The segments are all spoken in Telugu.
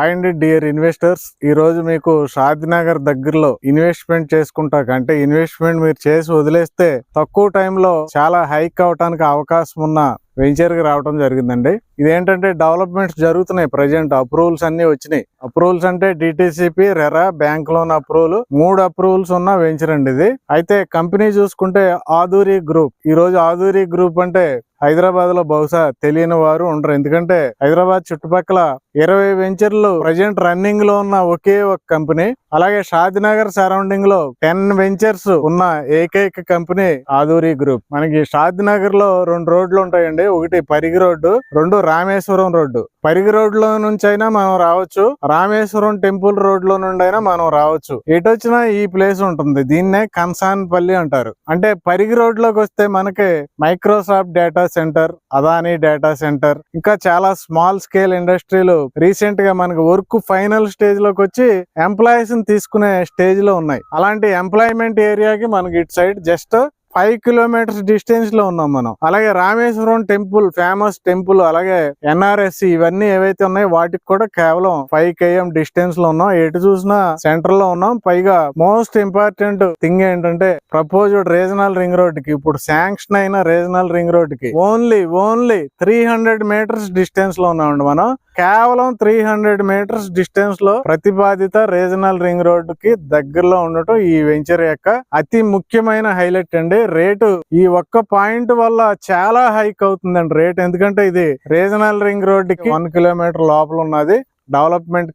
అండ్ డియర్ ఇన్వెస్టర్స్, ఈ రోజు మీకు షాద్నగర్ దగ్గరలో ఇన్వెస్ట్మెంట్ చేసుకుంటాక అంటే ఇన్వెస్ట్మెంట్ మీరు చేసి వదిలేస్తే తక్కువ టైంలో చాలా హైక్ అవడానికి అవకాశం ఉన్న వెంచర్ కి రావడం జరిగిందండి. ఇదేంటంటే డెవలప్మెంట్స్ జరుగుతున్నాయి. ప్రజెంట్ అప్రూవల్స్ అన్ని వచ్చినాయి. అప్రూవల్స్ అంటే DTCP, RERA, bank loan approval, 3 approvals ఉన్న వెంచర్ అండి ఇది. అయితే కంపెనీ చూసుకుంటే ఆధురి గ్రూప్. ఈ రోజు ఆధురి గ్రూప్ అంటే హైదరాబాద్ లో బహుశా తెలియని వారు ఉండరు. ఎందుకంటే హైదరాబాద్ చుట్టుపక్కల 20 వెంచర్లు ప్రజెంట్ రన్నింగ్ లో ఉన్న ఒకే ఒక కంపెనీ. అలాగే షాద్నగర్ సరౌండింగ్ లో 10 వెంచర్స్ ఉన్న ఏకైక కంపెనీ ఆధురి గ్రూప్. మనకి షాద్నగర్ లో 2 రోడ్లు ఉంటాయండి. ఒకటి Parigi road, 2 Rameswaram road. Parigi road లో నుంచి అయినా మనం రావచ్చు, రామేశ్వరం టెంపుల్ రోడ్ లో నుండి అయినా మనం రావచ్చు. ఎటొచ్చినా ఈ ప్లేస్ ఉంటుంది. దీన్నే కన్సాన్పల్లి అంటారు. అంటే పరిగి రోడ్ లోకి వస్తే మనకి Microsoft data centre, Adani data centre, ఇంకా చాలా స్మాల్ స్కేల్ ఇండస్ట్రీలు రీసెంట్ గా మనకి వర్క్ ఫైనల్ స్టేజ్ లోకి వచ్చి ఎంప్లాయీస్ ని తీసుకునే స్టేజ్ లో ఉన్నాయి. అలాంటి ఎంప్లాయ్మెంట్ ఏరియాకి మనకి ఇటు సైడ్ జస్ట్ 5 కిలోమీటర్స్ డిస్టెన్స్ లో ఉన్నాం మనం. అలాగే రామేశ్వరం టెంపుల్, ఫేమస్ టెంపుల్, అలాగే ఎన్ఆర్ఎస్సి, ఇవన్నీ ఏవైతే ఉన్నాయో వాటికి కూడా కేవలం 5 km డిస్టెన్స్ లో ఉన్నాం. ఎటు చూసినా సెంటర్ లో ఉన్నాం. పైగా మోస్ట్ ఇంపార్టెంట్ థింగ్ ఏంటంటే ప్రపోజ్డ్ రీజనల్ రింగ్ రోడ్ కి, ఇప్పుడు శాంక్షన్ అయిన రీజనల్ రింగ్ రోడ్ కి ఓన్లీ 300 మీటర్స్ డిస్టెన్స్ లో ఉన్నామండి మనం. కేవలం 300 మీటర్స్ డిస్టెన్స్ లో ప్రతిపాదిత రీజనల్ రింగ్ రోడ్ కి దగ్గరలో ఉండటం ఈ వెంచర్ యొక్క అతి ముఖ్యమైన హైలైట్ అండి. రేటు ఈ ఒక్క పాయింట్ వల్ల చాలా హైక్ అవుతుందండి రేట్. ఎందుకంటే ఇది రీజనల్ రింగ్ రోడ్ కి 1 కిలోమీటర్ లోపల ఉన్నది. డెవలప్మెంట్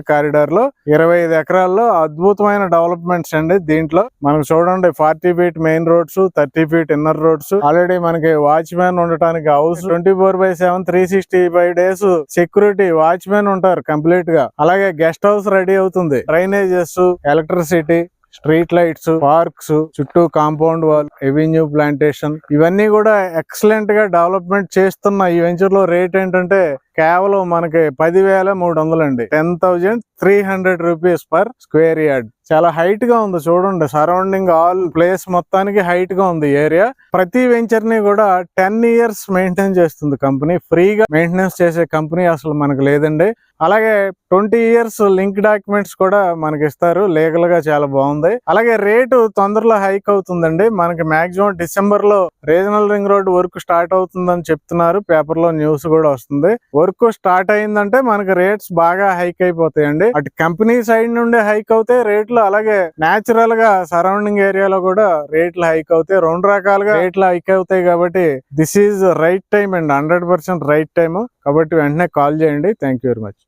కారిడార్ లో 25 ఎకరాల్లో అద్భుతమైన డెవలప్మెంట్స్ అండి. దీంట్లో మనకు చూడండి 40 feet main roads, 30 feet inner roads. Already మనకి వాచ్మెన్ ఉండటానికి హౌస్, 24/7 365 డేస్ సెక్యూరిటీ వాచ్మెన్ ఉంటారు కంప్లీట్ గా. అలాగే గెస్ట్ హౌస్ రెడీ అవుతుంది. Drainages, electricity, street lights, parks, చుట్టూ కాంపౌండ్ వాల్, ఎవెన్యూ ప్లాంటేషన్, ఇవన్నీ కూడా ఎక్సలెంట్ గా డెవలప్మెంట్ చేస్తున్న ఈ వెంచర్ లో రేట్ ఏంటంటే కేవలం మనకి 10,300 అండి. 10,300 రూపీస్ పర్ స్క్వేర్ యార్డ్. చాలా హైట్ గా ఉంది చూడండి. సరౌండింగ్ ఆల్ ప్లేస్ మొత్తానికి హైట్ గా ఉంది ఏరియా. ప్రతి వెంచర్ ని కూడా 10 ఇయర్స్ మెయింటైన్ చేస్తుంది కంపెనీ. ఫ్రీగా మెయింటెనెన్స్ చేసే కంపెనీ అసలు మనకు లేదండి. అలాగే 20 ఇయర్స్ లింక్ డాక్యుమెంట్స్ కూడా మనకి ఇస్తారు. లీగల్ గా చాలా బాగుంది. అలాగే రేటు తొందరలో హైక్ అవుతుందండి. మనకి మాక్సిమం డిసెంబర్ లో regional ring road work start అవుతుందని చెప్తున్నారు. పేపర్ లో న్యూస్ కూడా వస్తుంది. వర్క్ స్టార్ట్ అయిందంటే మనకి రేట్స్ బాగా హైక్ అయిపోతాయండి. అటు కంపెనీ సైడ్ నుండి హైక్ అవుతాయి రేట్లు, అలాగే నేచురల్ గా సరౌండింగ్ ఏరియాలో కూడా రేట్లు హైక్ అవుతాయి. 2 రకాలుగా రేట్లు హైక్ అవుతాయి. కాబట్టి దిస్ ఈజ్ రైట్ టైం అండి, 100% రైట్ టైం. కాబట్టి వెంటనే కాల్ చేయండి. Thank you very much.